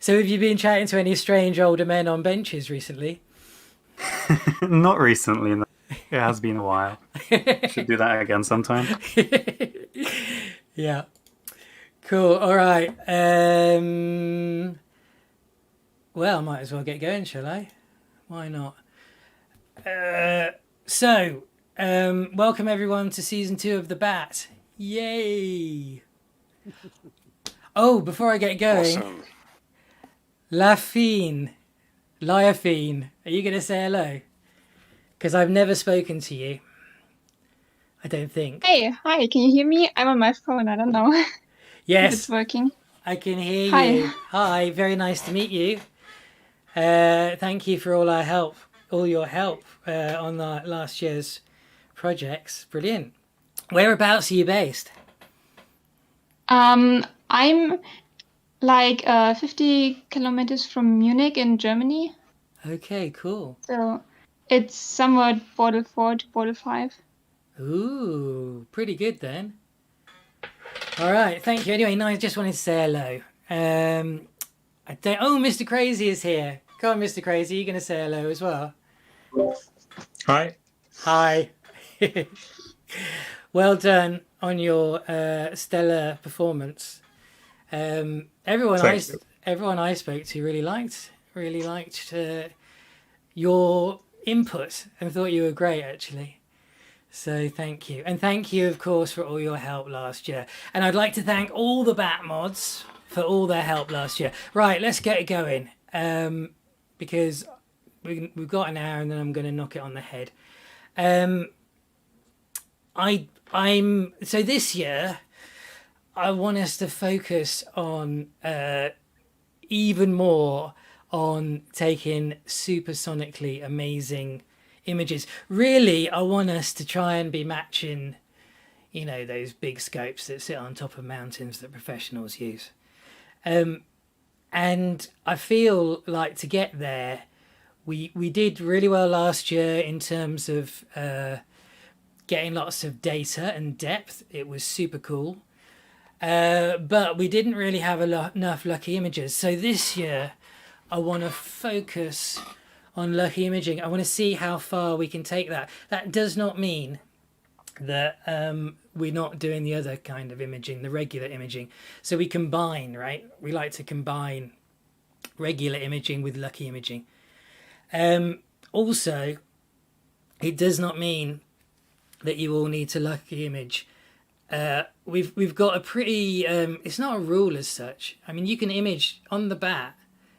So have you been chatting to any strange older men on benches recently? Not recently, no. It has been a while. Should do that again sometime. Yeah. Cool. All right. Well, I might as well get going, shall I? Why not? Uh, welcome everyone to season 2 of The Bat. Yay! Oh, before I get going, Awesome. Lafine, Liafine, are you going to say hello? Because I've never spoken to you. I don't think. Hey, hi, can you hear me? I'm on my phone. I don't know if it's Yes, working. I can hear Hi. you. Hi, very nice to meet you. Thank you for all your help on the last year's projects. Brilliant. Whereabouts are you based? I'm like 50 kilometers from Munich in Germany, Okay, cool. so it's somewhat border 4 to border 5. Ooh, pretty good then. All right, thank you. Anyway, no, I just wanted to say hello. I don't. Oh, Mr. Crazy is here. Come on, Mr. Crazy. You're gonna say hello as well. Hi. Hi. Well done on your stellar performance. Everyone Thank you. everyone I spoke to really liked your input and thought you were great actually. So thank you, and thank you of course for all your help last year. And I'd like to thank all the Batmods for all their help last year. Right, let's get it going because we've got an hour and then I'm going to knock it on the head. I'm so this year I want us to focus on even more on taking supersonically amazing images. Really, I want us to try and be matching, you know, those big scopes that sit on top of mountains that professionals use. And I feel like to get there, we did really well last year in terms of getting lots of data and depth. It was super cool. But we didn't really have enough lucky images. So this year, I want to focus on lucky imaging. I want to see how far we can take that. That does not mean that we're not doing the other kind of imaging, the regular imaging. So we combine, right? We like to combine regular imaging with lucky imaging. Also, it does not mean that you all need to lucky image. We've got a pretty. It's not a rule as such. I mean, you can image on the bat.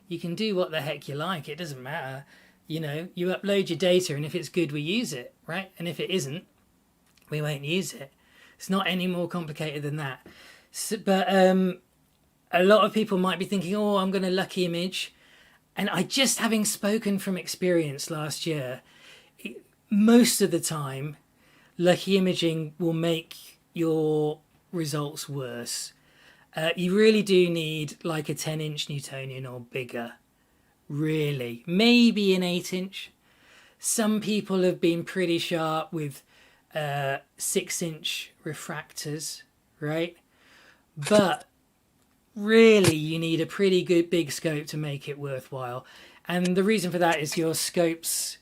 You can do what the heck you like. It doesn't matter. You know, you upload your data, and if it's good, we use it, right? And if it isn't, we won't use it. It's not any more complicated than that. So, but a lot of people might be thinking, "Oh, I'm going to lucky image," and I just having spoken from experience last year, most of the time, lucky imaging will make your results worse. You really do need like a 10-inch Newtonian or bigger, really. Maybe an 8-inch. Some people have been pretty sharp with 6-inch refractors, right? But really, you need a pretty good big scope to make it worthwhile. And the reason for that is your scope's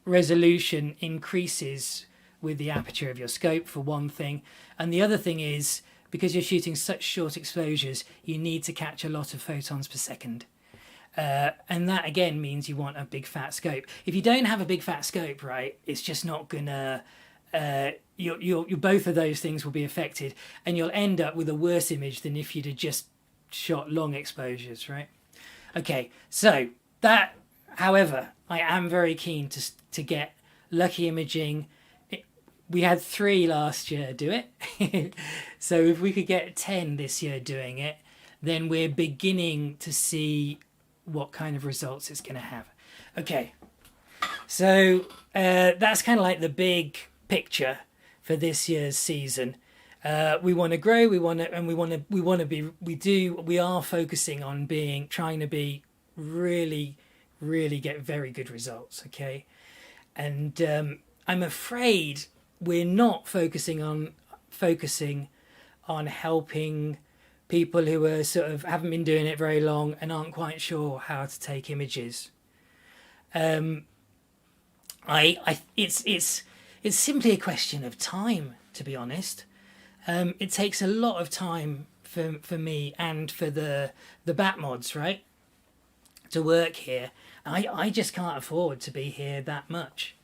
resolution increases with the aperture of your scope, for one thing. And the other thing is, because you're shooting such short exposures, you need to catch a lot of photons per second. And that again means you want a big fat scope. If you don't have a big fat scope, right, it's just not gonna. You're both of those things will be affected, and you'll end up with a worse image than if you'd have just shot long exposures, right? Okay, so that, however, I am very keen to get lucky imaging. We had 3 last year do it. So if we could get 10 this year doing it, then we're beginning to see what kind of results it's going to have. Okay, so that's kind of like the big picture for this year's season. We want to grow, we are focusing on trying to be really get very good results. Okay, and I'm afraid we're not focusing on helping people who are sort of haven't been doing it very long and aren't quite sure how to take images. It's simply a question of time, to be honest. It takes a lot of time for me and for the Batmods, right, to work here. I just can't afford to be here that much,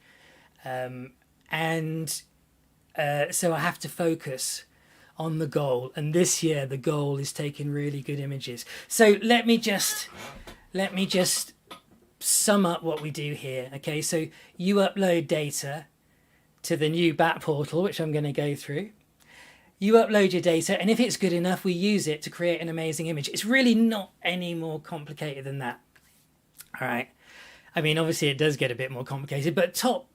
so I have to focus on the goal. And this year the goal is taking really good images. So let me just sum up what we do here. Okay, so you upload data to the new Bat portal, which I'm going to go through. You upload your data, and if it's good enough, we use it to create an amazing image. It's really not any more complicated than that. All right. I mean, obviously it does get a bit more complicated, but top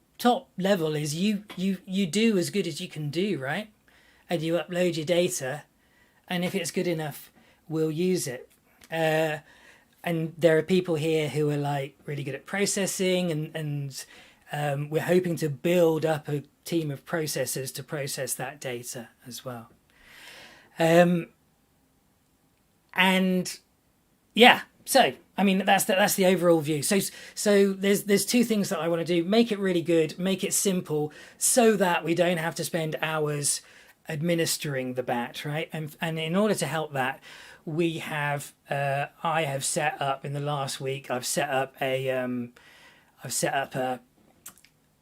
level is you do as good as you can do, right? And you upload your data, and if it's good enough, we'll use it. And there are people here who are like really good at processing, and we're hoping to build up a team of processors to process that data as well. And yeah, so I mean that's the overall view. So there's two things that I want to do: make it really good, make it simple, so that we don't have to spend hours administering the bat, right? And in order to help that, we have I have set up in the last week. I've set up a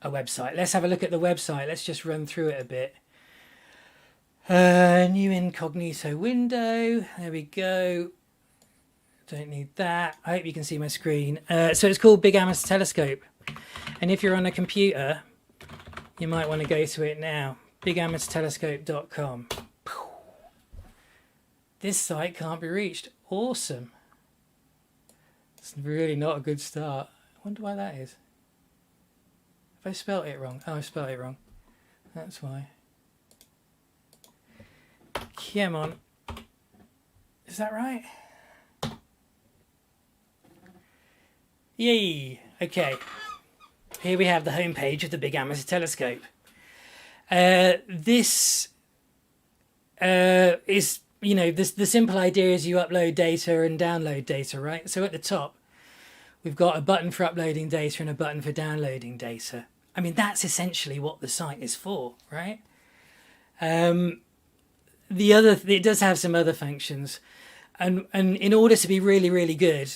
website. Let's have a look at the website. Let's just run through it a bit. New incognito window. There we go. Don't need that. I hope you can see my screen. So it's called Big Amateur Telescope. And if you're on a computer, you might want to go to it now. BigAmateurTelescope.com. This site can't be reached. Awesome. It's really not a good start. I wonder why that is. Have I spelt it wrong? Oh, I spelled it wrong. That's why. Come on. Is that right? Yay! Okay. Here we have the homepage of the Big Amateur Telescope. This is, you know, the simple idea is you upload data and download data, right? So at the top, we've got a button for uploading data and a button for downloading data. I mean, that's essentially what the site is for, right? It does have some other functions, and in order to be really, really good,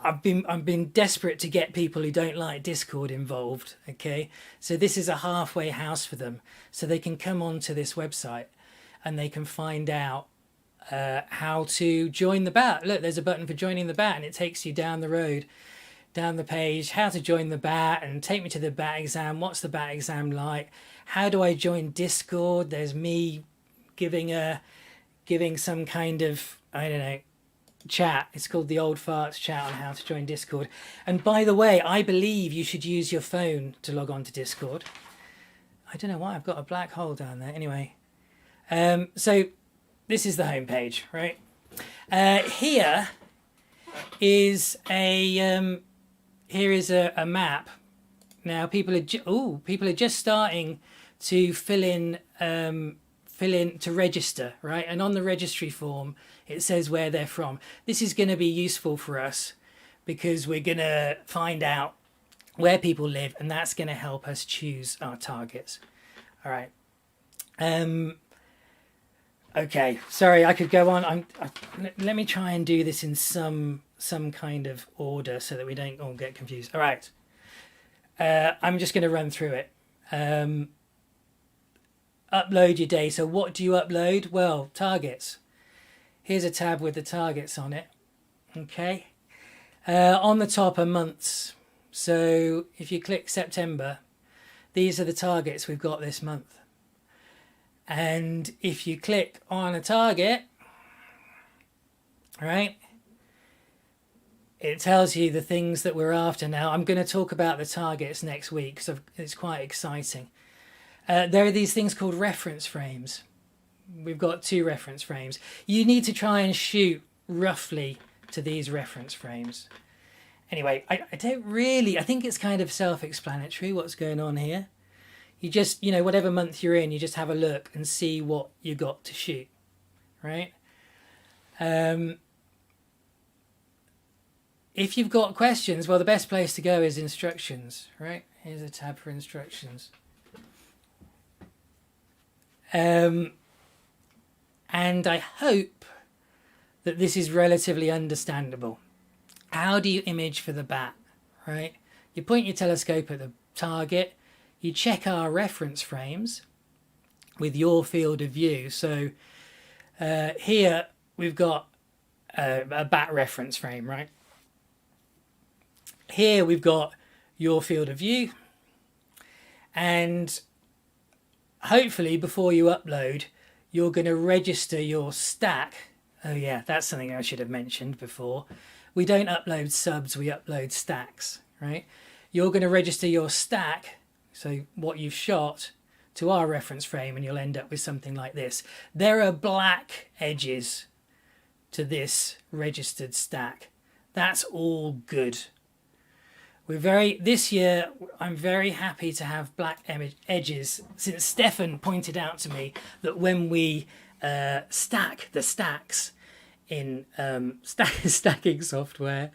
I've been desperate to get people who don't like Discord involved. Okay, so this is a halfway house for them, so they can come onto this website and they can find out how to join the bat. Look, there's a button for joining the bat, and it takes you down the road, down the page, how to join the bat, and take me to the bat exam. What's the bat exam like? How do I join Discord? There's me giving some kind of, I don't know, chat. It's called the Old Farts chat on how to join Discord. And by the way, I believe you should use your phone to log on to Discord. I don't know why I've got a black hole down there. Anyway, so this is the homepage, right? Here is a map. Now people are just starting to fill in to register, right? And on the registry form, it says where they're from. This is going to be useful for us because we're going to find out where people live, and that's going to help us choose our targets. All right. Okay. Sorry, I could go on. Let me try and do this in some kind of order so that we don't all get confused. All right. I'm just going to run through it. Upload your data. What do you upload? Well, targets. Here's a tab with the targets on it. Okay. On the top are months. So if you click September, these are the targets we've got this month. And if you click on a target, right, it tells you the things that we're after. Now, I'm going to talk about the targets next week because it's quite exciting. There are these things called reference frames. We've got 2 reference frames. You need to try and shoot roughly to these reference frames. Anyway, I think it's kind of self-explanatory what's going on here. You just, whatever month you're in, you just have a look and see what you got to shoot, right? If you've got questions, well, the best place to go is instructions, right? Here's a tab for instructions. And I hope that this is relatively understandable. How do you image for the bat, right? You point your telescope at the target, you check our reference frames with your field of view. So here we've got a bat reference frame, right? Here we've got your field of view, and hopefully before you upload, you're going to register your stack. Oh yeah, that's something I should have mentioned before. We don't upload subs, we upload stacks, right? You're going to register your stack, so what you've shot, to our reference frame, and you'll end up with something like this. There are black edges to this registered stack. That's all good. This year, I'm very happy to have black edges, since Stefan pointed out to me that when we stack the stacks in stacking software,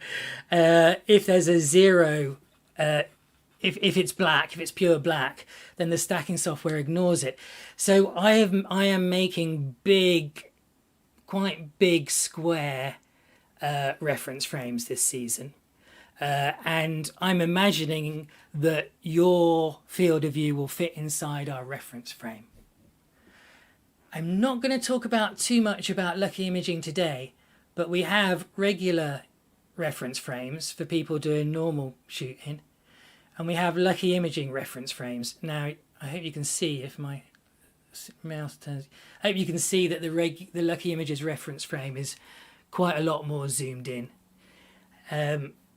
if there's a zero, if it's black, if it's pure black, then the stacking software ignores it. So I am making quite big square reference frames this season. And I'm imagining that your field of view will fit inside our reference frame. I'm not going to talk too much about Lucky Imaging today, but we have regular reference frames for people doing normal shooting, and we have Lucky Imaging reference frames. Now, I hope you can see if my mouse turns. I hope you can see that the Lucky Images reference frame is quite a lot more zoomed in.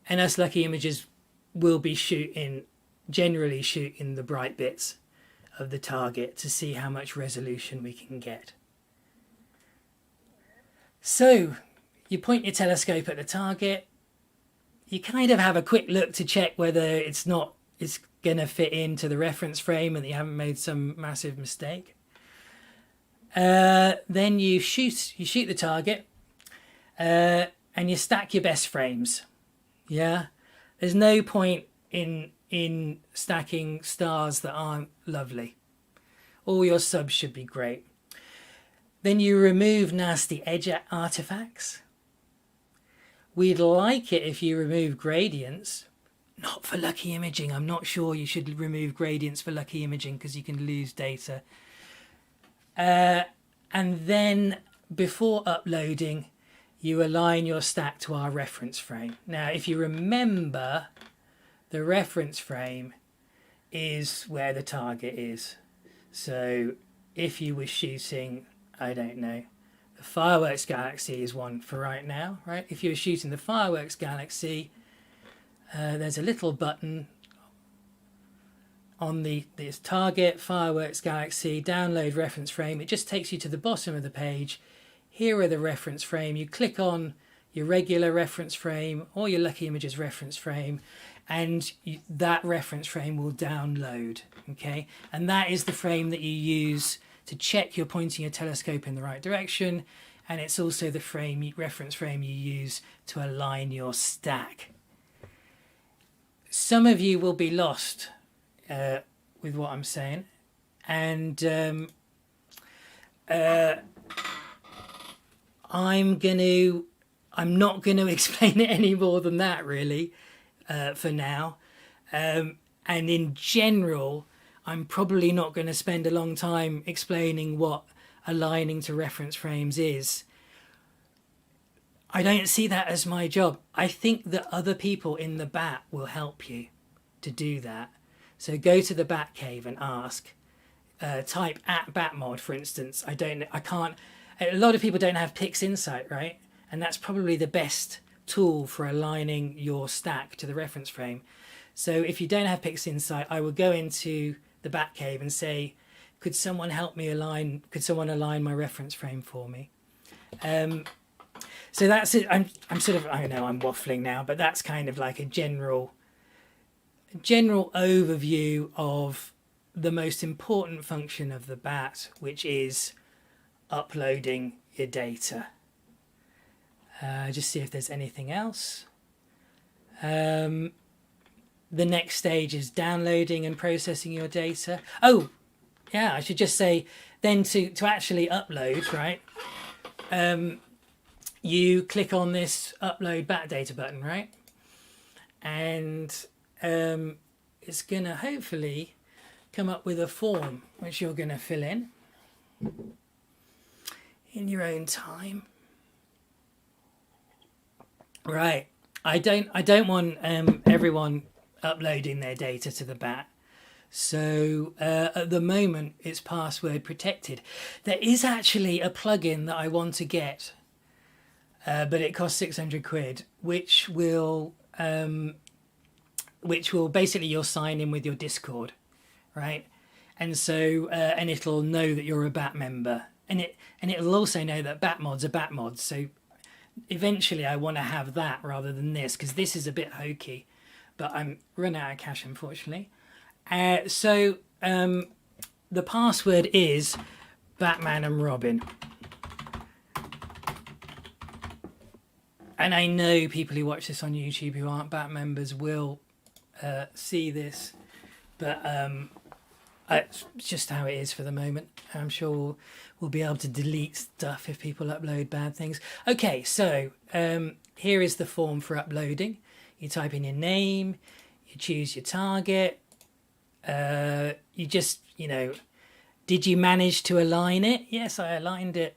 And us Lucky Images will be generally shooting the bright bits of the target to see how much resolution we can get. So you point your telescope at the target, you kind of have a quick look to check whether it's going to fit into the reference frame and that you haven't made some massive mistake. Then you shoot the target, and you stack your best frames. Yeah, there's no point in stacking stars that aren't lovely. All your subs should be great. Then you remove nasty edge artifacts. We'd like it if you remove gradients. Not for Lucky Imaging. I'm not sure you should remove gradients for Lucky Imaging because you can lose data. And then before uploading, you align your stack to our reference frame. Now, if you remember, the reference frame is where the target is. So if you were shooting, I don't know, the Fireworks Galaxy is one for right now, right? If you were shooting the Fireworks Galaxy, there's a little button on this target, Fireworks Galaxy, download reference frame. It just takes you to the bottom of the page. Here are the reference frame. You click on your regular reference frame or your Lucky Images reference frame, and that reference frame will download, okay? And that is the frame that you use to check you're pointing your telescope in the right direction, and it's also the reference frame you use to align your stack. Some of you will be lost with what I'm saying, and I'm not going to explain it any more than that, really, for now. And in general, I'm probably not going to spend a long time explaining what aligning to reference frames is. I don't see that as my job. I think that other people in the Bat will help you to do that. So go to the Bat Cave and ask. Type @Batmod, for instance. I can't. A lot of people don't have PixInsight, right? And that's probably the best tool for aligning your stack to the reference frame. So if you don't have PixInsight, I will go into the Batcave and say, could someone help me align my reference frame for me? So that's it. I'm sort of, I know I'm waffling now, but that's kind of like a general overview of the most important function of the Bat, which is uploading your data. Just see if there's anything else. The next stage is downloading and processing your data. Oh, yeah, I should just say then to actually upload, right? You click on this upload bat data button, right? And it's going to hopefully come up with a form which you're going to fill in your own time. Right. I don't want everyone uploading their data to the bat. So at the moment it's password protected. There is actually a plugin that I want to get, but it costs 600 quid, which will basically you'll sign in with your Discord, right? And so and it'll know that you're a bat member, and it'll also know that Batmods are Batmods. So eventually I want to have that rather than this, because this is a bit hokey, but I'm run out of cash, unfortunately. So the password is Batman and Robin. And I know people who watch this on YouTube who aren't Bat members will see this, but it's just how it is for the moment. I'm sure we'll be able to delete stuff if people upload bad things. Okay, so here is the form for uploading. You type in your name, you choose your target, you just, did you manage to align it? Yes, I aligned it.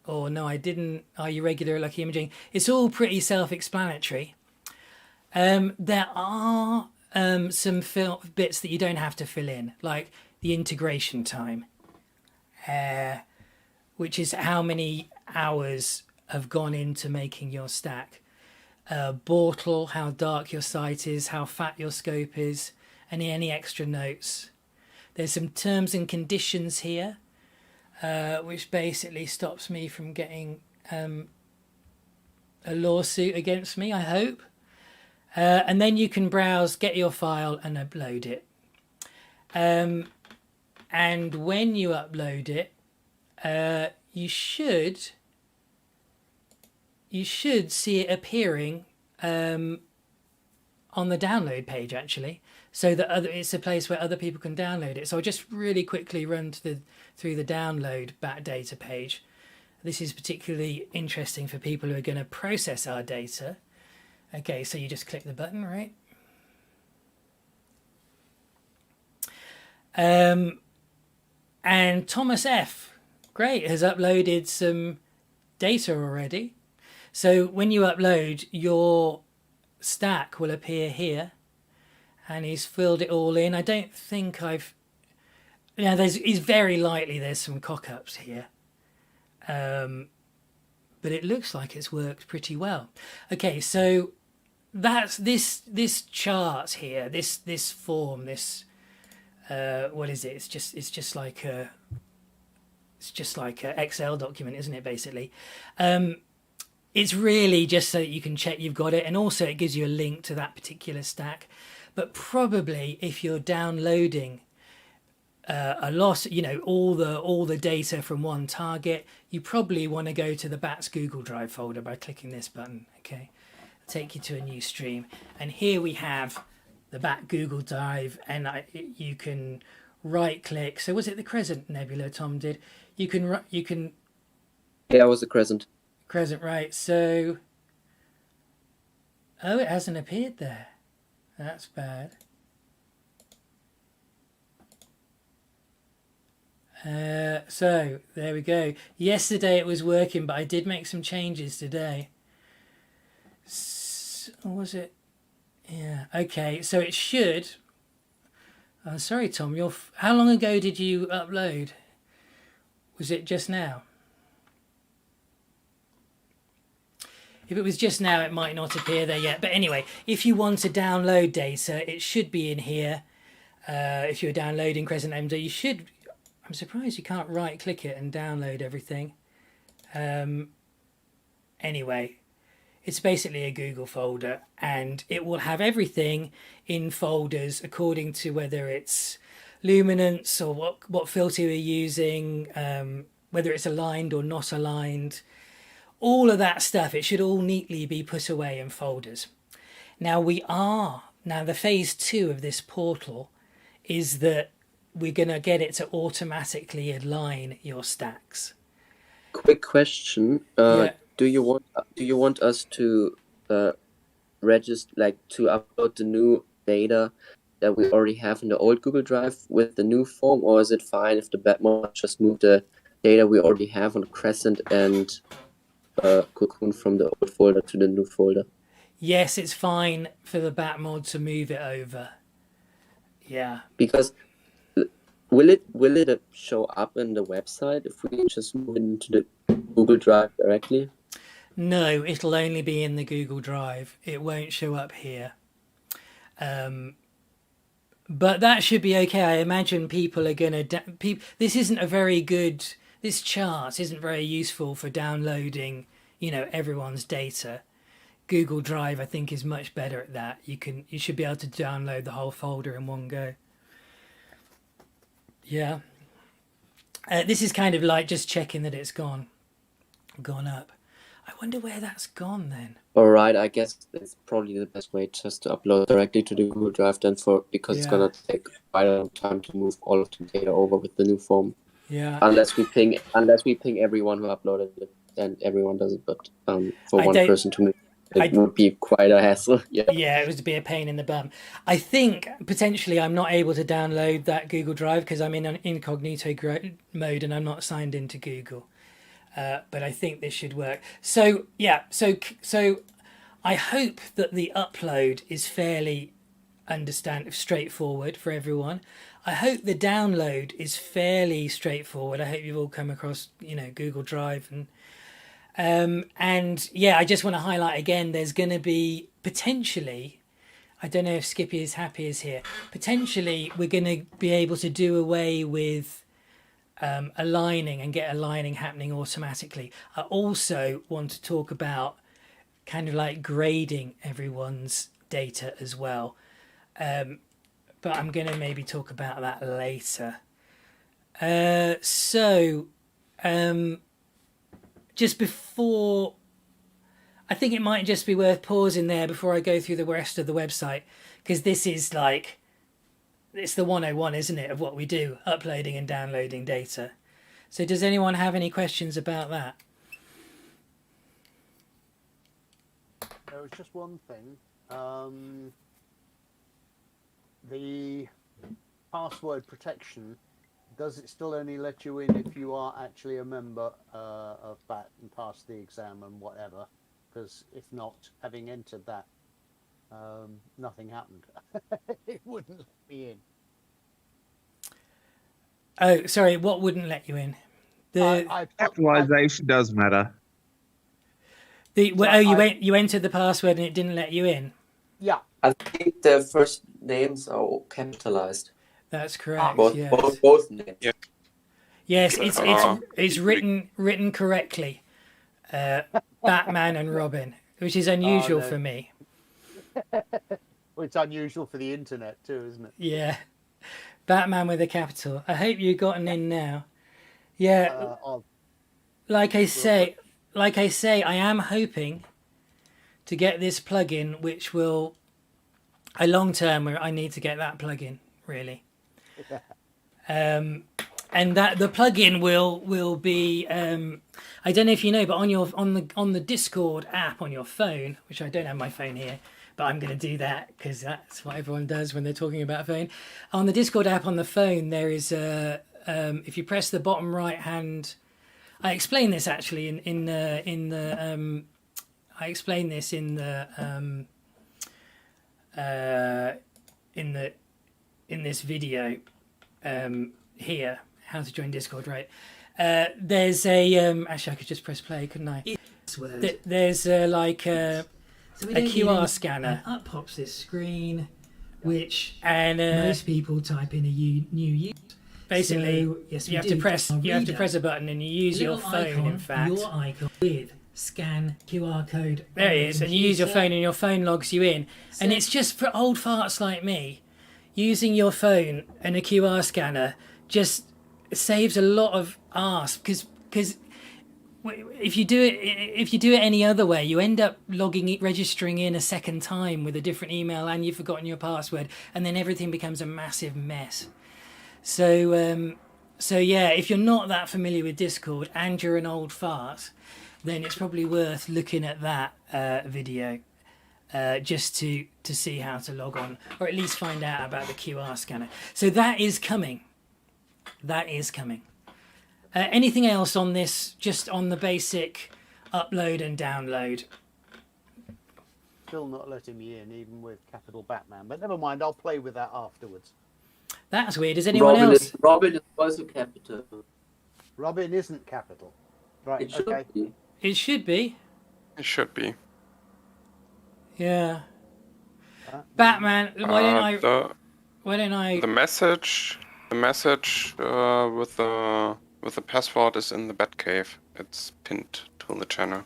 Or no, I didn't. Are you regular at Lucky Imaging? It's all pretty self-explanatory. There are some bits that you don't have to fill in, like the integration time, which is how many hours have gone into making your stack. Bortle, how dark your sight is, how fat your scope is, and any extra notes. There's some terms and conditions here, which basically stops me from getting a lawsuit against me, I hope. And then you can browse, get your file and upload it. And when you upload it, you should see it appearing on the download page, actually, so that it's a place where other people can download it. So I'll just really quickly run through the download bat data page. This is particularly interesting for people who are going to process our data. Okay, so you just click the button, right? And Thomas F, great, has uploaded some data already. So when you upload, your stack will appear here, and he's filled it all in. I don't think it's very likely there's some cock-ups here, but it looks like it's worked pretty well. Okay, so that's this chart here, this form, this what is it? It's just like a Excel document, isn't it? Basically, it's really just so that you can check you've got it, and also it gives you a link to that particular stack. But probably if you're downloading a lot, all the data from one target, you probably want to go to the Bats Google Drive folder by clicking this button. Okay, take you to a new stream, and here we have the Bat Google Drive, and you can right click. So was it the Crescent Nebula Tom did? You can Yeah, it was the Crescent. Crescent, right? So it hasn't appeared there. That's bad. So there we go. Yesterday it was working, but I did make some changes today. Or was it? Yeah. Okay. So it should. I'm sorry, Tom. How long ago did you upload? Was it just now? If it was just now, it might not appear there yet. But anyway, if you want to download data, it should be in here. If you're downloading Crescent MD, you should. I'm surprised you can't right-click it and download everything. Anyway, it's basically a Google folder, and it will have everything in folders according to whether it's luminance or what filter you're using, whether it's aligned or not aligned, all of that stuff, it should all neatly be put away in folders. Now the phase 2 of this portal is that we're going to get it to automatically align your stacks. Quick question. Yeah. Do you want us to register, like, to upload the new data that we already have in the old Google Drive with the new form, or is it fine if the Batmod just move the data we already have on Crescent and Cocoon from the old folder to the new folder? Yes, it's fine for the Batmod to move it over. Yeah. Because will it show up in the website if we just move it into the Google Drive directly? No, it'll only be in the Google Drive. It won't show up here. But that should be okay. I imagine people are going to... This isn't a very good... This chart isn't very useful for downloading, everyone's data. Google Drive, I think, is much better at that. You should be able to download the whole folder in one go. Yeah. This is kind of like just checking that it's gone up. I wonder where that's gone then. All right, I guess it's probably the best way just to upload directly to the Google Drive then, because it's gonna take quite a long time to move all of the data over with the new form. Yeah. Unless we ping everyone who uploaded it, and everyone does it. But for one person to move, it would be quite a hassle. Yeah. Yeah, it would be a pain in the bum. I think potentially I'm not able to download that Google Drive because I'm in an incognito mode and I'm not signed into Google. But I think this should work. So yeah, so I hope that the upload is fairly straightforward for everyone. I hope the download is fairly straightforward. I hope you've all come across Google Drive and yeah, I just want to highlight again. There's going to be potentially, I don't know if Skippy is happy is here. Potentially, we're going to be able to do away with aligning and get aligning happening automatically. I also want to talk about kind of like grading everyone's data as well. But I'm going to maybe talk about that later. Just before, I think it might just be worth pausing there before I go through the rest of the website, because this is like, it's the 101, isn't it, of what we do, uploading and downloading data. So does anyone have any questions about that? There was just one thing. The password protection, does it still only let you in if you are actually a member of BAT and pass the exam and whatever? Because if not, having entered that, nothing happened. It wouldn't let me in. Oh, sorry, what wouldn't let you in? Capitalization does matter. You entered the password and it didn't let you in? Yeah. I think the first names are all capitalized. That's correct. Both names. Yeah. Yes, it's written correctly. Batman and Robin, which is unusual for me. Well, it's unusual for the internet too, isn't it? Yeah. Batman with a capital. I hope you've gotten in now. Yeah. Like I say, I am hoping to get this plugin, which will, a long term, where I need to get that plugin really. And that the plugin will be, I don't know if you know, but on the Discord app on your phone, which I don't have my phone here, but I'm going to do that because that's what everyone does when they're talking about a phone. On the Discord app on the phone, there is if you press the bottom right hand, I explain this actually in this video here, how to join Discord, right? There's a actually I could just press play, couldn't I? There's a QR scanner. Up pops this screen, which most people type in a new user. Basically, so, yes, you have to press a button and you use your phone. In fact, your icon with scan QR code. There it is, and you use your phone, and your phone logs you in. So, and it's just for old farts like me, using your phone and a QR scanner just saves a lot of arse because if you do it any other way, you end up registering in a second time with a different email, and you've forgotten your password, and then everything becomes a massive mess. So yeah, if you're not that familiar with Discord and you're an old fart, then it's probably worth looking at that video just to see how to log on, or at least find out about the QR scanner. So that is coming. That is coming. Anything else on this, just on the basic upload and download? Still not letting me in, even with capital Batman. But never mind, I'll play with that afterwards. That's weird. Is anyone else? Robin is also capital. Robin isn't capital. Right, It should okay. be. It should be. It should be. Yeah. Batman, why don't I... The message with the password is in the Batcave. It's pinned to the channel.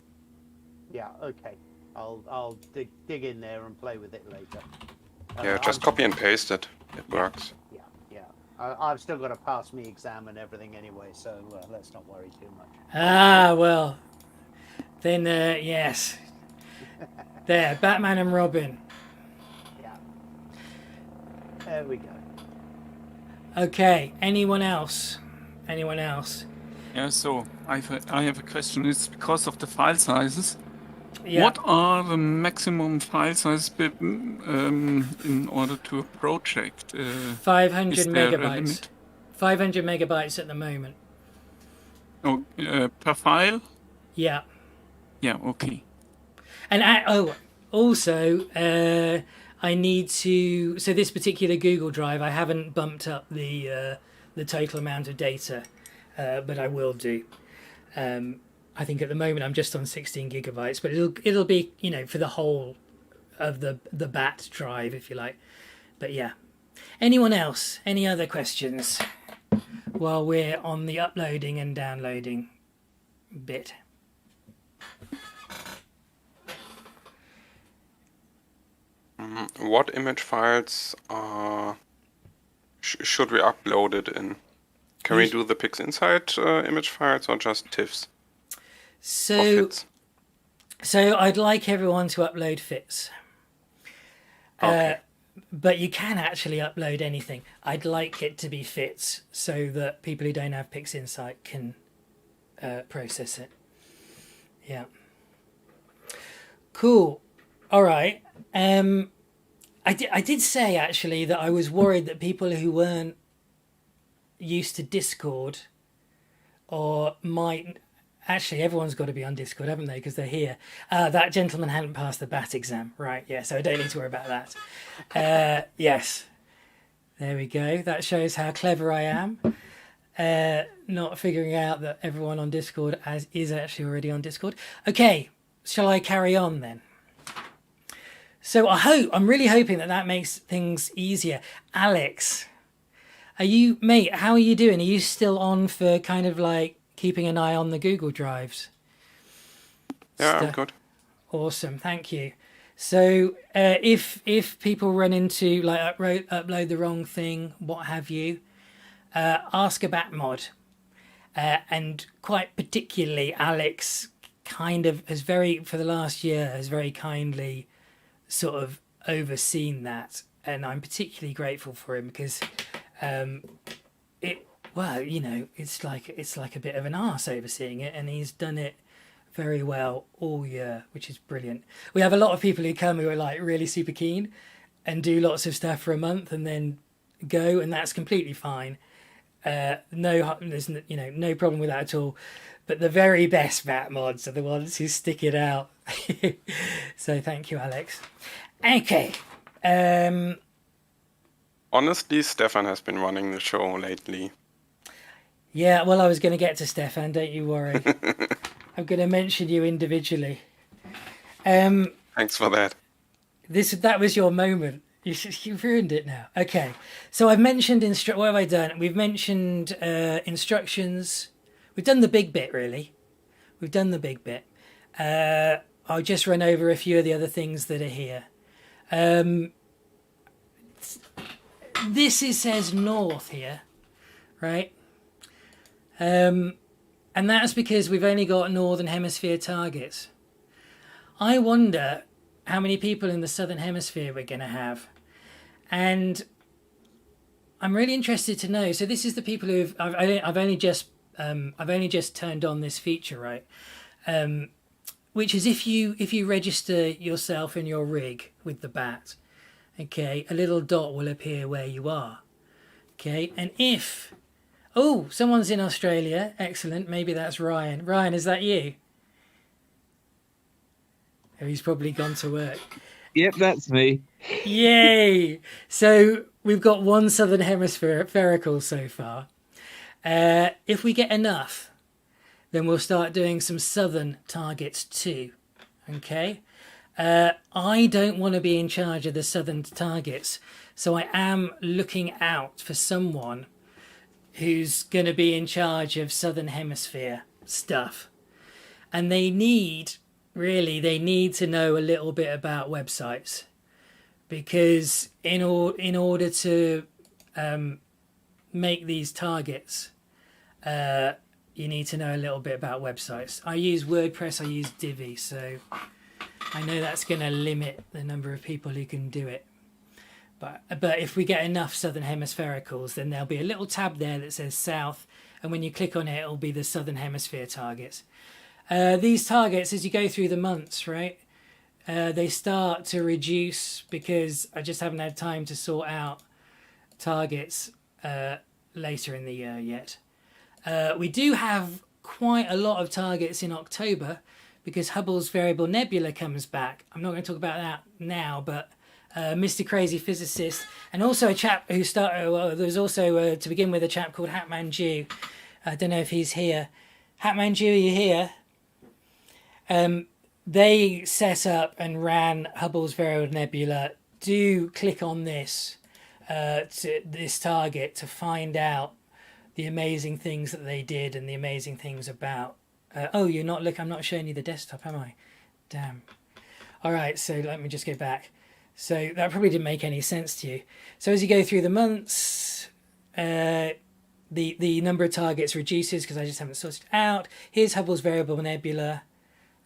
Yeah, okay. I'll dig in there and play with it later. Yeah, just copy and paste it. It works. Yeah. I've still got to pass me exam and everything anyway, so let's not worry too much. Ah, well. Then, yes. There, Batman and Robin. Yeah. There we go. Okay, anyone else? Anyone else? Yeah, so I have a question. It's because of the file sizes. Yeah. What are the maximum file sizes in order to a project? 500 is there a megabytes. limit? 500 megabytes at the moment. Oh, per file? Yeah. Yeah, okay. And also, I need to. So this particular Google Drive, I haven't bumped up the total amount of data, but I will do. I think at the moment I'm just on 16 gigabytes, but it'll be, you know, for the whole of the Bat drive, if you like. But yeah. Anyone else? Any other questions while we're on the uploading and downloading bit? What image files should we upload it in? Can we do the PixInsight image files or just TIFFs? So I'd like everyone to upload fits. Okay. But you can actually upload anything. I'd like it to be fits so that people who don't have PixInsight can process it. Yeah. Cool. All right. I did say actually that I was worried that people who weren't used to Discord or might... Actually, everyone's got to be on Discord, haven't they? Because they're here. That gentleman hadn't passed the BAT exam. Right, yeah, so I don't need to worry about that. Yes. There we go. That shows how clever I am. Not figuring out that everyone on Discord is actually already on Discord. Okay, shall I carry on then? So I'm really hoping that makes things easier. Alex, mate, how are you doing? Are you still on for kind of like keeping an eye on the Google Drives? Yeah, I'm good. Awesome, thank you. So if people run into like upload the wrong thing, what have you, ask a Batmod. And quite particularly, Alex kind of for the last year has very kindly sort of overseen that, and I'm particularly grateful for him because it's like a bit of an arse overseeing it, and he's done it very well all year, which is brilliant. We have a lot of people who come who are like really super keen and do lots of stuff for a month and then go, and that's completely fine. There's no problem with that at all. But the very best Batmods are the ones who stick it out. So thank you, Alex. Okay. Honestly, Stefan has been running the show lately. Yeah, well, I was going to get to Stefan, don't you worry. I'm going to mention you individually. Thanks for that. That was your moment. You've ruined it now. Okay, so I've mentioned what have I done? We've mentioned instructions. We've done the big bit, really. We've done the big bit. I'll just run over a few of the other things that are here. This says north here, right? And And that's because we've only got Northern Hemisphere targets. I wonder how many people in the Southern Hemisphere we're going to have. And I'm really interested to know. So this is the people who've I've only just turned on this feature, right? Which is if you register yourself and your rig with the bat, okay, a little dot will appear where you are, okay, and if someone's in Australia, excellent, maybe that's Ryan. Ryan, is that you? Oh, he's probably gone to work. Yep, that's me. Yay! So we've got one Southern Hemispherical so far. If we get enough, then we'll start doing some Southern targets too. Okay? I don't want to be in charge of the Southern targets, so I am looking out for someone who's going to be in charge of Southern Hemisphere stuff. And they need to know a little bit about websites, because in order to make these targets, you need to know a little bit about websites. I use WordPress, I use Divi, so I know that's going to limit the number of people who can do it. But if we get enough Southern Hemisphericals, then there'll be a little tab there that says South, and when you click on it, it'll be the Southern Hemisphere targets. These targets, as you go through the months, right, they start to reduce because I just haven't had time to sort out targets later in the year yet. We do have quite a lot of targets in October because Hubble's Variable Nebula comes back. I'm not going to talk about that now, but Mr. Crazy Physicist, and also a chap who started, there's also, to begin with, a chap called Hatman Jew. I don't know if he's here. Hatman Jew, are you here? They set up and ran Hubble's Variable Nebula. Do click on this target to find out the amazing things that they did and the amazing things about. You're not looking. I'm not showing you the desktop, am I? Damn. All right, so let me just go back. So that probably didn't make any sense to you. So as you go through the months, the number of targets reduces because I just haven't sorted it out. Here's Hubble's Variable Nebula,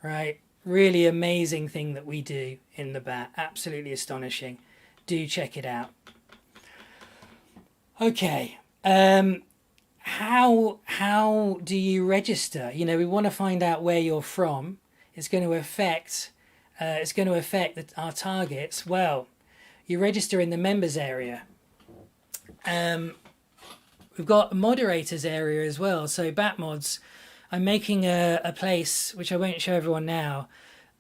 right? Really amazing thing that we do in the bat. Absolutely astonishing. Do check it out. Okay. How do you register? You know, we want to find out where you're from. It's going to affect our targets. Well, you register in the members area. We've got a moderators area as well. So Batmods, I'm making a place, which I won't show everyone now,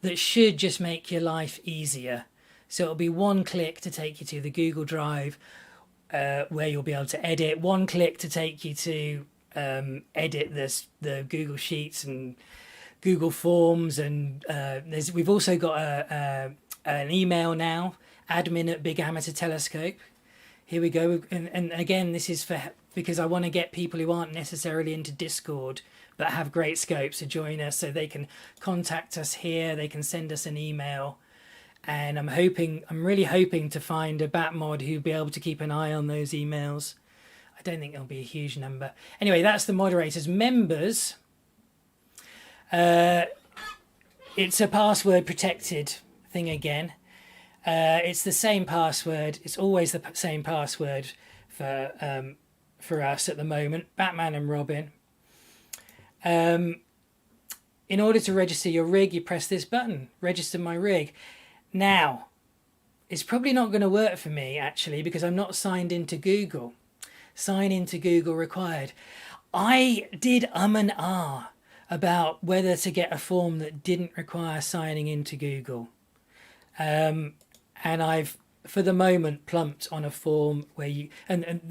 that should just make your life easier. So it'll be one click to take you to the Google Drive, where you'll be able to edit. One click to take you to edit the Google Sheets and Google Forms, and we've also got an email now, admin@Big Amateur Telescope. Here we go, and again, this is because I want to get people who aren't necessarily into Discord but have great scopes to join us, so they can contact us here, they can send us an email, and I'm really hoping to find a Batmod who'll be able to keep an eye on those emails. I don't think it'll be a huge number. Anyway, that's the moderators. Members, it's a password protected thing again. It's the same password. It's always the same password for us at the moment, Batman and Robin. In order to register your rig, you press this button, register my rig. Now, it's probably not going to work for me, actually, because I'm not signed into Google. Sign into Google required. I did and ah about whether to get a form that didn't require signing into Google. And I've, for the moment, plumped on a form where you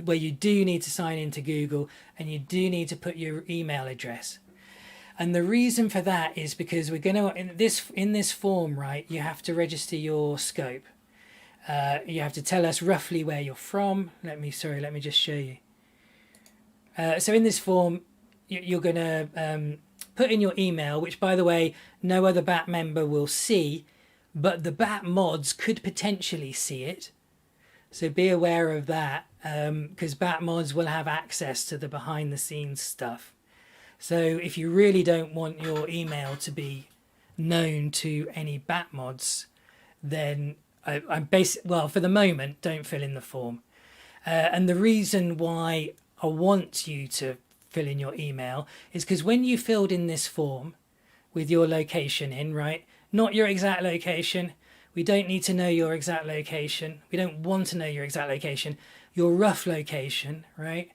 where you do need to sign into Google and you do need to put your email address. And the reason for that is because we're going to, in this form, right, you have to register your scope. You have to tell us roughly where you're from. Let me just show you. So in this form, you're going to put in your email, which, by the way, no other BAT member will see, but the BAT mods could potentially see it. So be aware of that, because BAT mods will have access to the behind-the-scenes stuff. So if you really don't want your email to be known to any Batmods, then well, for the moment, don't fill in the form. And the reason why I want you to fill in your email is because when you filled in this form with your location in, right, not your exact location, we don't need to know your exact location, we don't want to know your exact location, your rough location, right?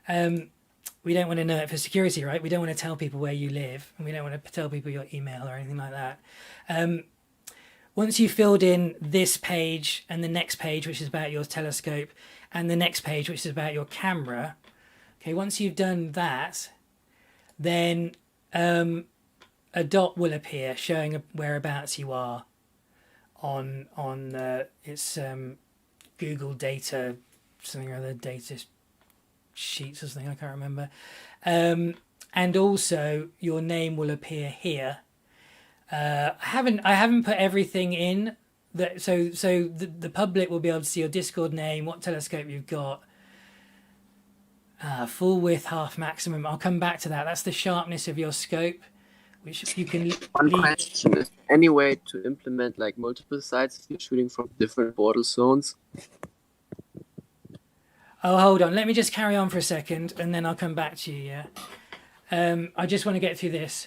We don't want to know it for security, right? We don't want to tell people where you live, and we don't want to tell people your email or anything like that. Once you've filled in this page and the next page, which is about your telescope, and the next page, which is about your camera, okay, once you've done that, then a dot will appear showing whereabouts you are on its Google data, something or other, data sheets or something, I can't remember. And also your name will appear here. I haven't put everything in that, so the public will be able to see your Discord name, what telescope you've got, full width, half maximum. I'll come back to that. That's the sharpness of your scope, which you can. One question: is there any way to implement like multiple sites if you're shooting from different border zones? Oh, hold on. Let me just carry on for a second, and then I'll come back to you. Yeah. I just want to get through this.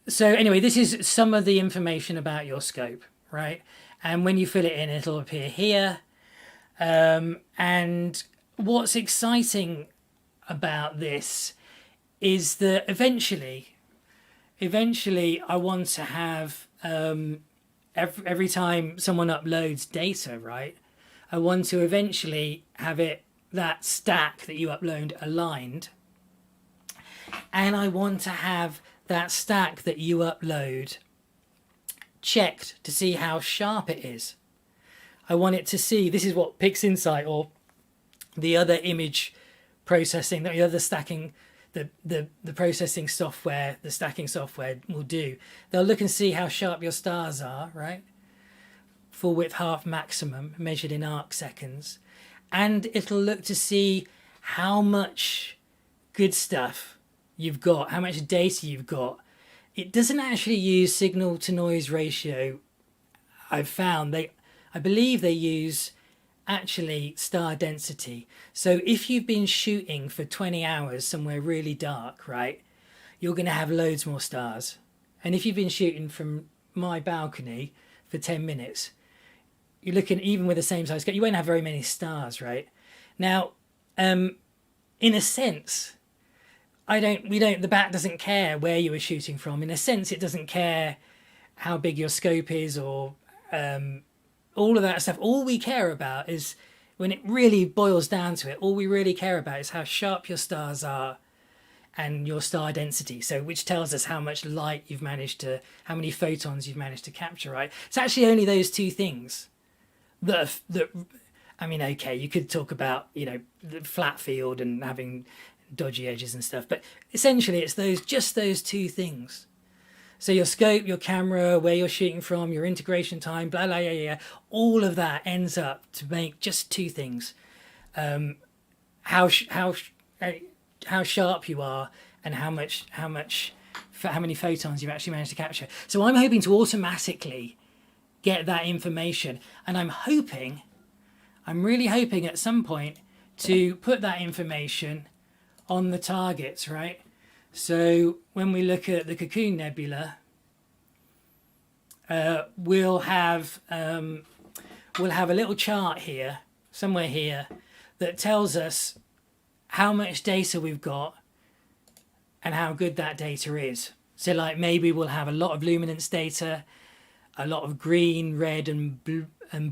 So anyway, this is some of the information about your scope, right? And when you fill it in, it'll appear here. And what's exciting about this is that eventually I want to have every time someone uploads data, right? I want to eventually have that stack that you upload aligned, and I want to have that stack that you upload checked to see how sharp it is. I want it to see, this is what PixInsight or the other image processing, the other stacking, the processing software, the stacking software will do. They'll look and see how sharp your stars are, right? Full width, half maximum, measured in arc seconds. And it'll look to see how much good stuff you've got, how much data you've got. It doesn't actually use signal to noise ratio. I've found I believe they use actually star density. So if you've been shooting for 20 hours somewhere really dark, right, you're going to have loads more stars. And if you've been shooting from my balcony for 10 minutes, you're looking, even with the same size, you won't have very many stars, right? Now, in a sense, the bat doesn't care where you were shooting from. In a sense, it doesn't care how big your scope is or all of that stuff. All we care about is, when it really boils down to it, all we really care about is how sharp your stars are and your star density. So, which tells us how much light you've managed to, how many photons you've managed to capture, right? It's actually only those two things that I mean, okay, you could talk about, the flat field and having dodgy edges and stuff, but essentially it's just those two things. So your scope, your camera, where you're shooting from, your integration time, blah blah, yeah, all of that ends up to make just two things: how sharp you are and how many photons you've actually managed to capture. So I'm hoping to automatically get that information, and I'm really hoping at some point to put that information on the targets, right? So when we look at the Cocoon Nebula, we'll have a little chart here, somewhere here, that tells us how much data we've got and how good that data is. So like maybe we'll have a lot of luminance data, a lot of green, red and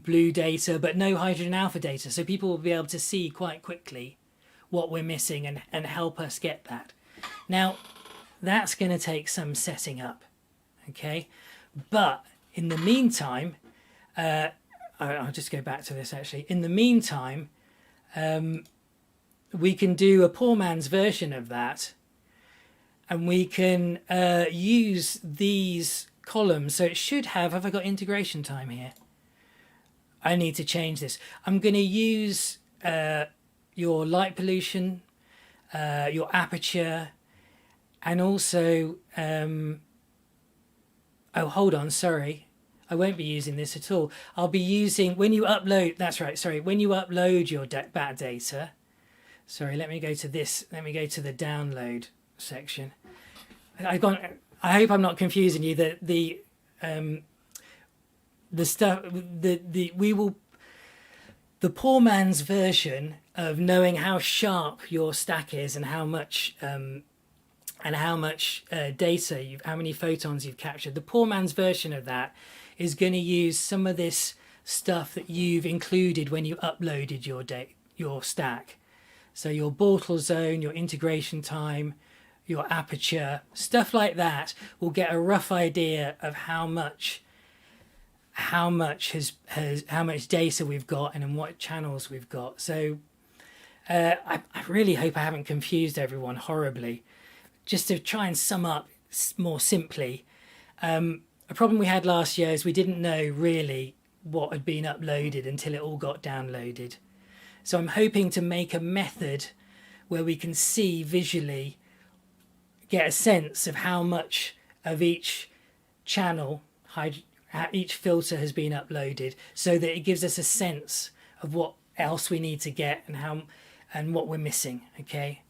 blue data, but no hydrogen alpha data. So people will be able to see quite quickly what we're missing and help us get that. Now, that's going to take some setting up, okay? But in the meantime, I'll just go back to this actually. In the meantime, we can do a poor man's version of that, and we can use these columns. So it should have I got integration time here? I need to change this. I'm going to use your light pollution your aperture, and also oh, hold on, sorry, I won't be using this at all. I'll be using when you upload. That's right. Sorry, when you upload your bat data. Sorry, let me go to this. Let me go to the download section. I hope I'm not confusing you. The stuff. The poor man's version of knowing how sharp your stack is and how much data how many photons you've captured. The poor man's version of that is going to use some of this stuff that you've included when you uploaded your stack. So your Bortle zone, your integration time, your aperture, stuff like that will get a rough idea of how much data we've got and in what channels we've got. So I really hope I haven't confused everyone horribly. Just to try and sum up more simply, a problem we had last year is we didn't know really what had been uploaded until it all got downloaded. So I'm hoping to make a method where we can see visually, get a sense of how much of each channel, each filter has been uploaded, so that it gives us a sense of what else we need to get and what we're missing. Okay.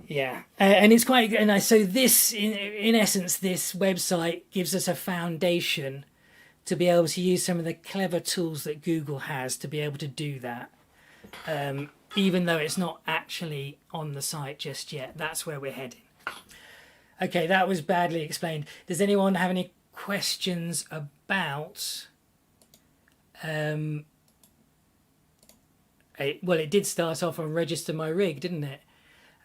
Yeah, and it's quite, and so this, in essence, this website gives us a foundation to be able to use some of the clever tools that Google has to be able to do that, even though it's not actually on the site just yet. That's where we're heading. Okay, that was badly explained. Does anyone have any questions about? Well, it did start off on register my rig, didn't it?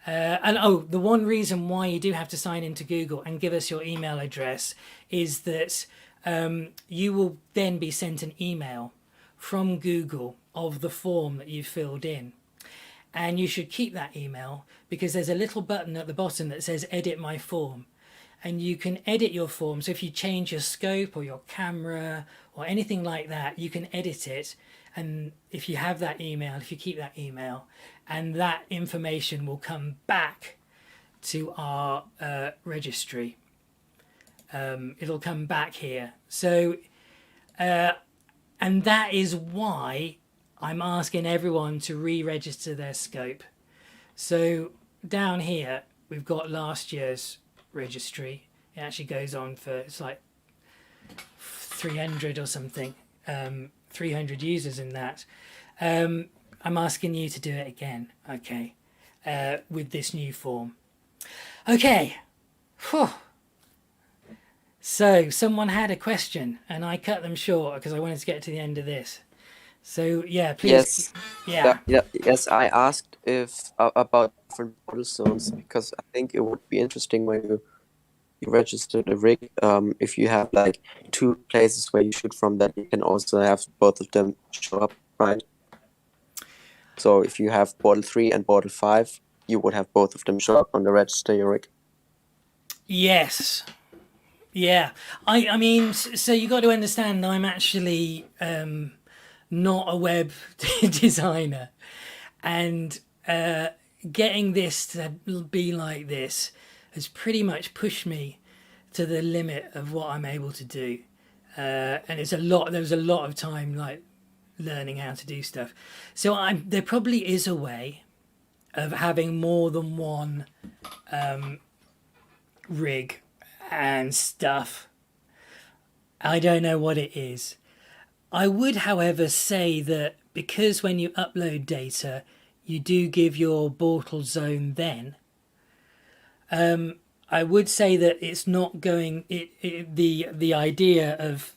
And the one reason why you do have to sign into Google and give us your email address is that you will then be sent an email from Google of the form that you filled in. And you should keep that email because there's a little button at the bottom that says edit my form. And you can edit your form. So if you change your scope or your camera or anything like that, you can edit it. And if you have that email, if you keep that email, and that information will come back to our registry. It'll come back here. So, and that is why I'm asking everyone to re-register their scope. So down here, we've got last year's registry. It actually goes on for, it's like 300 or something. 300 users in that. I'm asking you to do it again, okay, with this new form. Okay. Whew. So someone had a question and I cut them short because I wanted to get to the end of this. So yeah, please. Yes. Yes, I asked about different border zones because I think it would be interesting when you registered a rig. If you have like two places where you shoot from, that you can also have both of them show up, right? So if you have Bortle 3 and Bortle 5, you would have both of them show up on the register your rig. Yes. Yeah. I mean, so you got to understand I'm actually not a web designer, and getting this to be like this has pretty much pushed me to the limit of what I'm able to do. And it's there was a lot of time like learning how to do stuff. So there probably is a way of having more than one rig and stuff. I don't know what it is. I would, however, say that because when you upload data, you do give your Bortle zone then, I would say that it's not going, the idea of,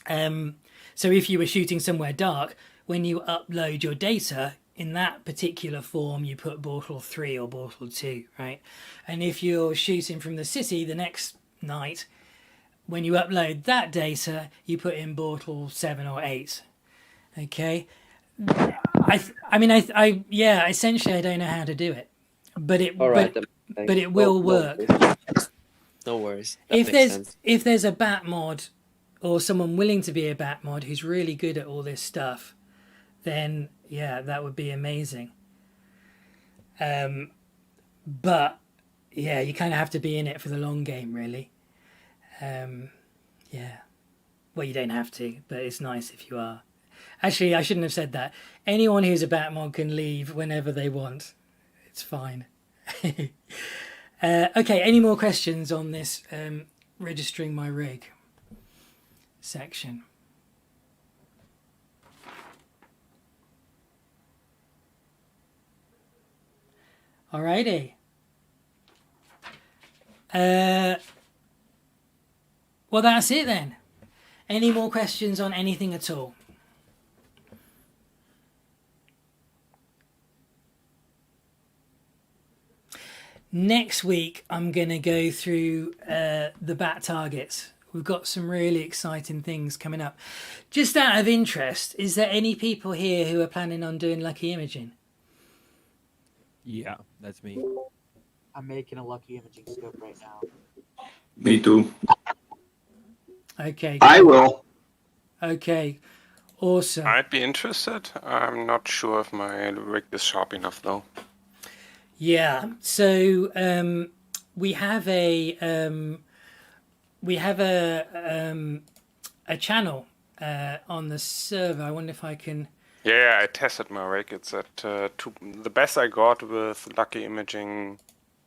so if you were shooting somewhere dark, when you upload your data, in that particular form, you put Bortle 3 or Bortle 2, right? And if you're shooting from the city the next night, when you upload that data, you put in Bortle 7 or 8, okay? Essentially, I don't know how to do it, but it will work. No worries. If there's a Batmod or someone willing to be a Batmod who's really good at all this stuff, then yeah, that would be amazing. But yeah, you kind of have to be in it for the long game, really. Yeah. Well, you don't have to, but it's nice if you are. Actually, I shouldn't have said that. Anyone who's a Batmod can leave whenever they want. It's fine. Okay, any more questions on this registering my rig section? Alrighty. Well, that's it then. Any more questions on anything at all? Next week, I'm going to go through the bat targets. We've got some really exciting things coming up. Just out of interest, is there any people here who are planning on doing lucky imaging? Yeah, that's me. I'm making a lucky imaging scope right now. Me too. Okay. I will. Okay. Awesome. I'd be interested. I'm not sure if my rig is sharp enough though. Yeah. So we have a channel on the server. I wonder if I can. Yeah, I tested my rig. It's at the best I got with lucky imaging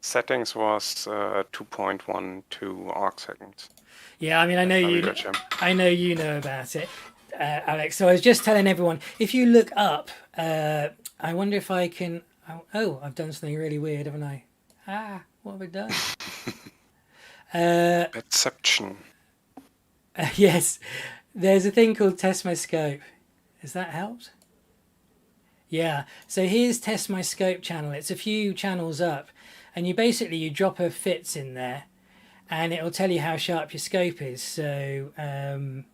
settings was 2.12 arc seconds. Yeah, I mean, I know you know about it, Alex. So I was just telling everyone, if you look up, I wonder if I can. Oh, I've done something really weird, haven't I? What have I done? Perception. Yes, there's a thing called Test My Scope. Has that helped? Yeah. So here's Test My Scope channel. It's a few channels up, and you drop a fits in there, and it'll tell you how sharp your scope is. So I'm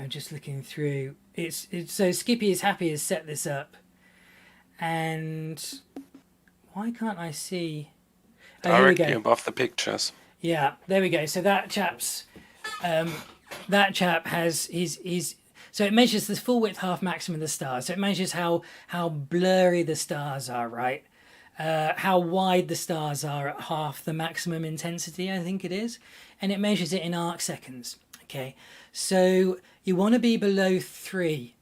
just looking through. It's so Skippy is Happy has set this up, and why can't I see? Oh, Directly above the pictures. Yeah, there we go. So that chap has he's so it measures the full width half maximum of the stars. So it measures how blurry the stars are, right? How wide the stars are at half the maximum intensity, I think it is, and it measures it in arc seconds. Okay, so you want to be below 3.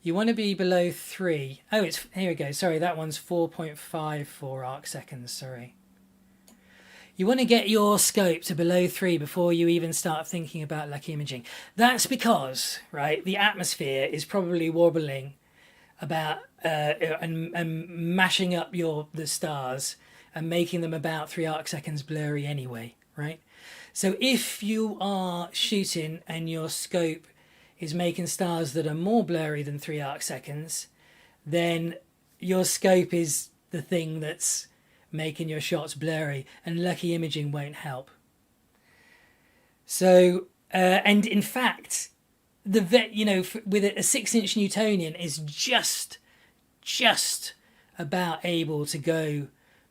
You want to be below 3. Oh, here we go. Sorry, that one's 4.54 arc seconds. Sorry. You want to get your scope to below 3 before you even start thinking about lucky imaging. That's because, right, the atmosphere is probably wobbling about and mashing up the stars and making them about 3 arc seconds blurry anyway, right? So if you are shooting and your scope is making stars that are more blurry than 3 arc seconds, then your scope is the thing that's making your shots blurry, and lucky imaging won't help. So, and in fact, with a 6-inch Newtonian is just about able to go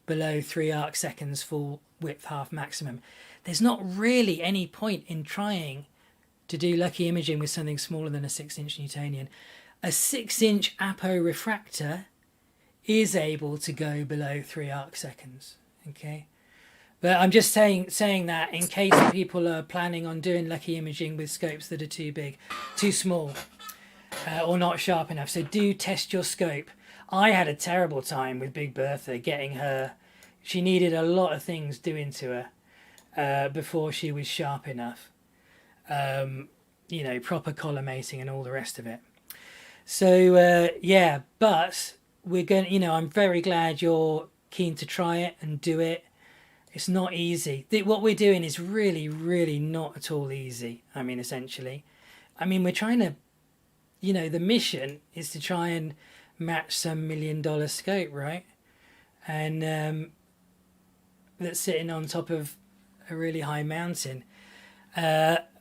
below 3 arc seconds full width half maximum. There's not really any point in trying to do lucky imaging with something smaller than a 6-inch Newtonian. A 6-inch Apo refractor is able to go below 3 arc seconds. Okay, but I'm just saying that in case people are planning on doing lucky imaging with scopes that are too big, too small, or not sharp enough. So do test your scope. I had a terrible time with Big Bertha getting her. She needed a lot of things doing to her before she was sharp enough. Proper collimating and all the rest of it. So yeah, but we're going. I'm very glad you're keen to try it and do it. It's not easy. What we're doing is really, really not at all easy. I mean, essentially, we're trying to, the mission is to try and match some $1 million scope, right? And that's sitting on top of a really high mountain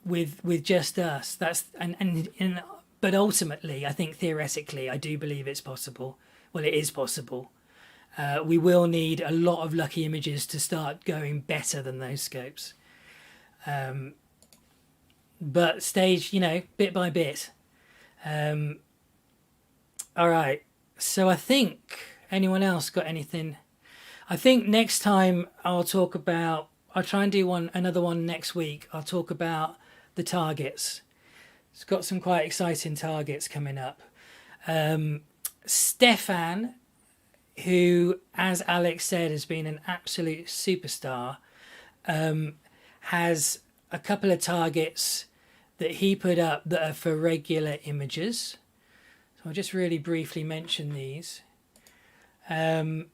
with just us. But ultimately, I think theoretically, I do believe it's possible. Well, it is possible. We will need a lot of lucky images to start going better than those scopes. But stage, bit by bit. All right. So I think anyone else got anything? I think next time I'll try and do another one next week. I'll talk about the targets. It's got some quite exciting targets coming up. Stefan, who, as Alex said, has been an absolute superstar, has a couple of targets that he put up that are for regular images. So I'll just really briefly mention these. In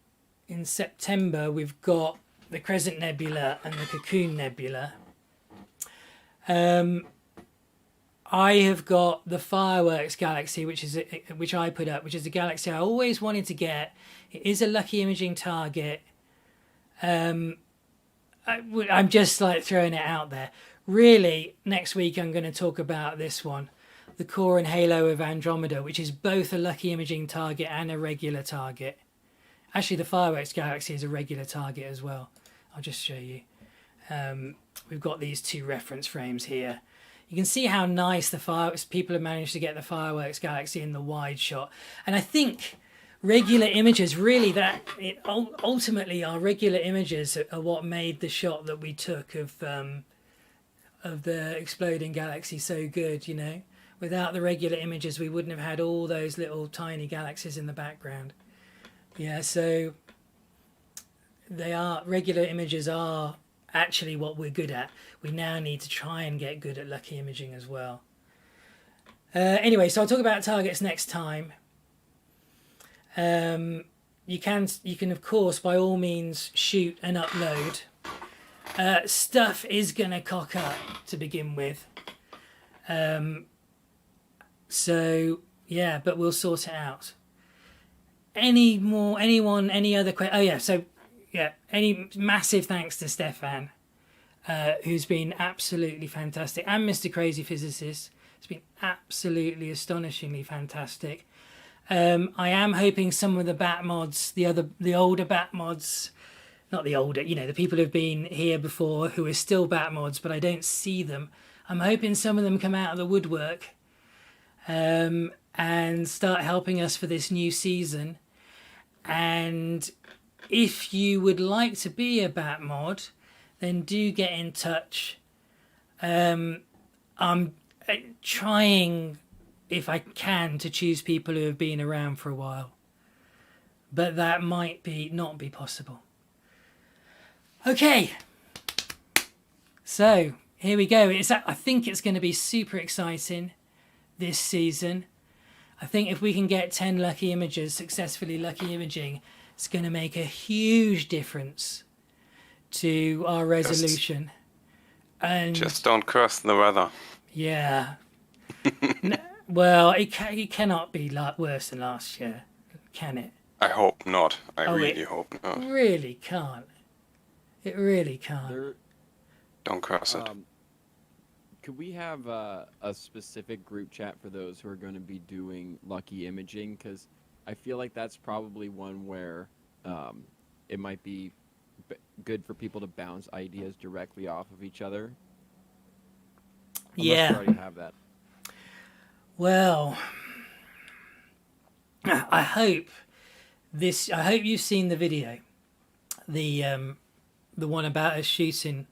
September, we've got the Crescent Nebula and the Cocoon Nebula. I have got the Fireworks Galaxy, which I put up, which is a galaxy I always wanted to get. It is a lucky imaging target. I'm just like throwing it out there. Really, next week I'm going to talk about this one, the Core and Halo of Andromeda, which is both a lucky imaging target and a regular target. Actually, the Fireworks Galaxy is a regular target as well. I'll just show you. We've got these two reference frames here. You can see how nice people have managed to get the Fireworks Galaxy in the wide shot. And I think regular images, really, ultimately our regular images are what made the shot that we took of the exploding galaxy so good, you know. Without the regular images, we wouldn't have had all those little tiny galaxies in the background. Yeah, so regular images are actually what we're good at. We now need to try and get good at lucky imaging as well. Anyway, so I'll talk about targets next time. You can of course by all means shoot and upload. Stuff is gonna cock up to begin with. So yeah, but we'll sort it out. Any other questions? Oh yeah, so yeah, any massive thanks to Stefan, who's been absolutely fantastic, and Mr. Crazy Physicist. It's been absolutely astonishingly fantastic. I am hoping some of the Batmods, the older Batmods, not the older, you know, the people who've been here before who are still Batmods, but I don't see them. I'm hoping some of them come out of the woodwork and start helping us for this new season. And if you would like to be a Batmod, then do get in touch. I'm trying, if I can, to choose people who have been around for a while, but that might not be possible. Okay, so here we go. I think it's going to be super exciting this season. I think if we can get 10 lucky images, successfully lucky imaging, it's going to make a huge difference to our resolution. And just don't curse the weather. Yeah. Well, it cannot be worse than last year, can it? I hope not. I really hope not. It really can't. It really can't. Don't curse it. Could we have a specific group chat for those who are going to be doing lucky imaging? Because I feel like that's probably one where it might be good for people to bounce ideas directly off of each other. Unless you already have that. Well, I hope you've seen the video, the one about us shooting.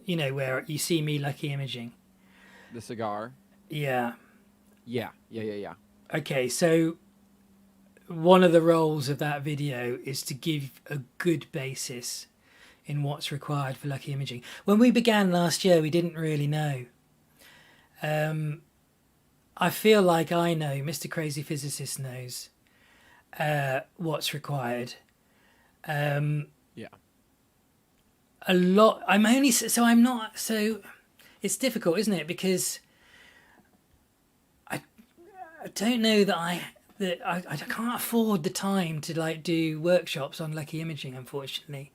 You know, where you see me lucky imaging. The cigar? Yeah. Yeah. Okay, so one of the roles of that video is to give a good basis in what's required for lucky imaging. When we began last year, we didn't really know. I feel like I know, Mr. Crazy Physicist knows what's required. A lot. It's difficult, isn't it? Because I don't know that I can't afford the time to like do workshops on lucky imaging. Unfortunately,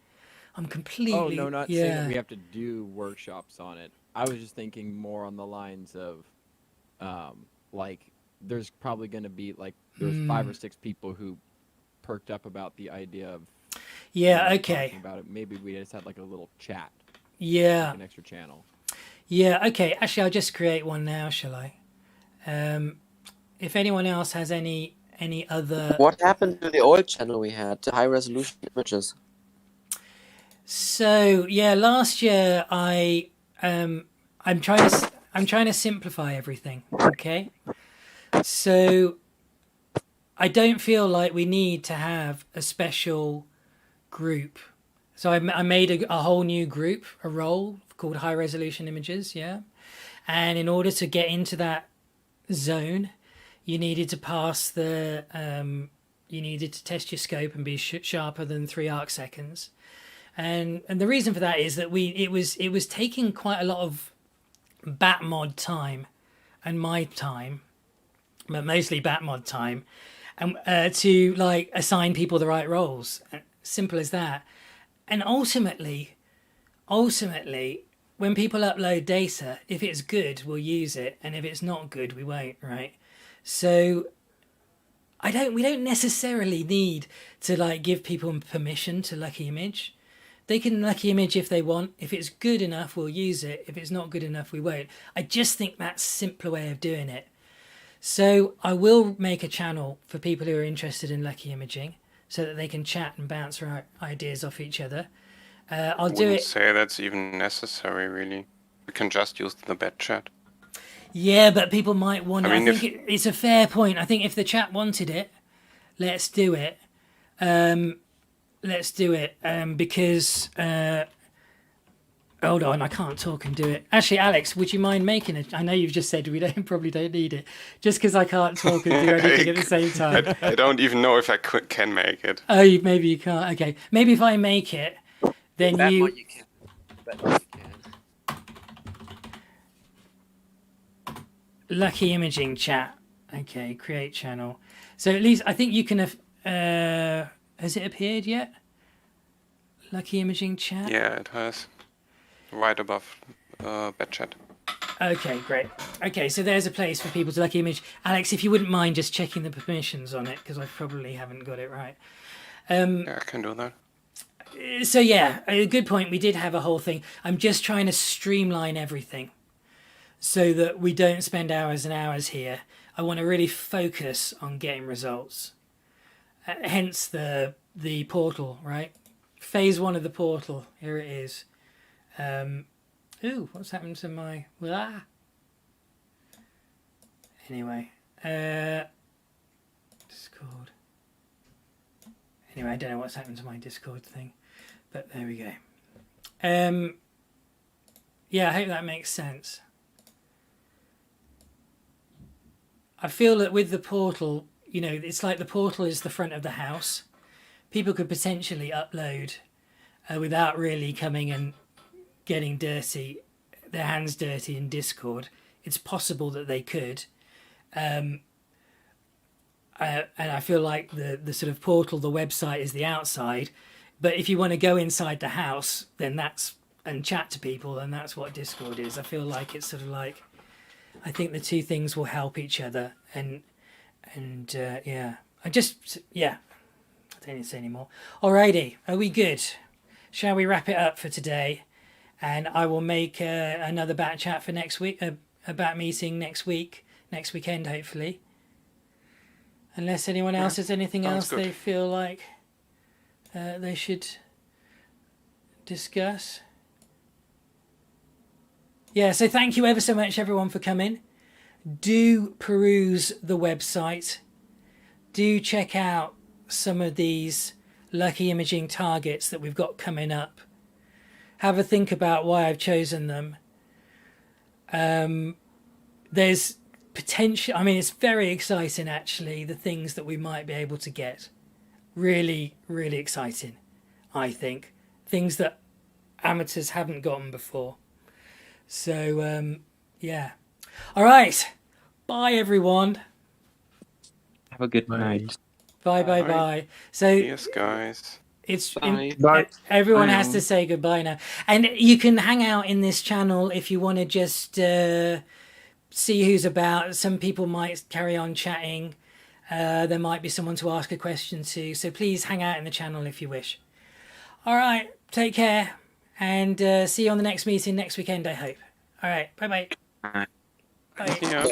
I'm completely. Oh no, not saying that we have to do workshops on it. I was just thinking more on the lines of, like, there's probably going to be like there's 5 or 6 people who perked up about the idea of. Yeah, okay. About it. Maybe we just had like a little chat. Yeah. Like an extra channel. Yeah, okay. Actually, I'll just create one now, shall I? if anyone else has any other. What happened to the old channel we had, the high resolution images? So yeah, last year I'm trying to simplify everything. Okay, so I don't feel like we need to have a special group. So I made a whole new group, a role called high resolution images. Yeah, and in order to get into that zone, you needed to pass the you needed to test your scope and be sharper than 3 arc seconds. And the reason for that is that it was taking quite a lot of Batmod time and my time, but mostly Batmod time, and to like assign people the right roles. Simple as that. And ultimately, when people upload data, if it's good, we'll use it, and if it's not good, we won't. Right? So we don't necessarily need to like give people permission to Lucky Image. They can Lucky Image if they want. If it's good enough, we'll use it. If it's not good enough, we won't. I just think that's a simpler way of doing it. So I will make a channel for people who are interested in Lucky Imaging so that they can chat and bounce ideas off each other. I'll do it. I wouldn't say that's even necessary, really. We can just use the bed chat. Yeah, but people might want to. I mean, I think it's a fair point. I think if the chat wanted it, let's do it. Let's do it because hold on, I can't talk and do it. Actually, Alex, would you mind making it? I know you've just said we probably don't need it, just because I can't talk and do anything at the same time. I don't even know if I can make it. Oh, maybe you can't. Okay, maybe if I make it, then you can. Batmod you can. Lucky Imaging chat. Okay, create channel. So at least I think you can have. Has it appeared yet? Lucky Imaging chat? Yeah, it has. Right above bed chat. Okay, great. Okay, so there's a place for people to Lucky Image. Alex, if you wouldn't mind just checking the permissions on it, because I probably haven't got it right. Yeah, I can do that. So yeah, a good point. We did have a whole thing. I'm just trying to streamline everything so that we don't spend hours and hours here. I want to really focus on getting results. Hence the portal, right? Phase 1 of the portal. Here it is. Ooh, what's happened to my... Anyway. Discord. Anyway, I don't know what's happened to my Discord thing. But there we go. Yeah, I hope that makes sense. I feel that with the portal... You know, it's like the portal is the front of the house. People could potentially upload without really coming and getting their hands dirty in Discord. It's possible that they could. And I feel like the sort of portal, the website is the outside. But if you want to go inside the house, then and chat to people, then that's what Discord is. I feel like it's sort of like, I think the two things will help each other. And yeah, I don't need to say any more. Alrighty, are we good? Shall we wrap it up for today? And I will make another bat chat for next week, a bat meeting next weekend, hopefully. Unless anyone else has anything else they feel like they should discuss. Yeah, so thank you ever so much, everyone, for coming. Do peruse the website. Do check out some of these Lucky Imaging targets that we've got coming up. Have a think about why I've chosen them. There's potential. I mean, it's very exciting, actually, the things that we might be able to get. Really, really exciting, I think. Things that amateurs haven't gotten before. So, yeah. All right. Bye, everyone. Have a good night. Bye. So, yes, guys. It's Bye. everyone Bye. has to say goodbye now, and you can hang out in this channel if you want to just see who's about. Some people might carry on chatting. There might be someone to ask a question to. So please hang out in the channel if you wish. All right, take care, and see you on the next meeting next weekend, I hope. All right, bye-bye. Bye. Bye. Yeah.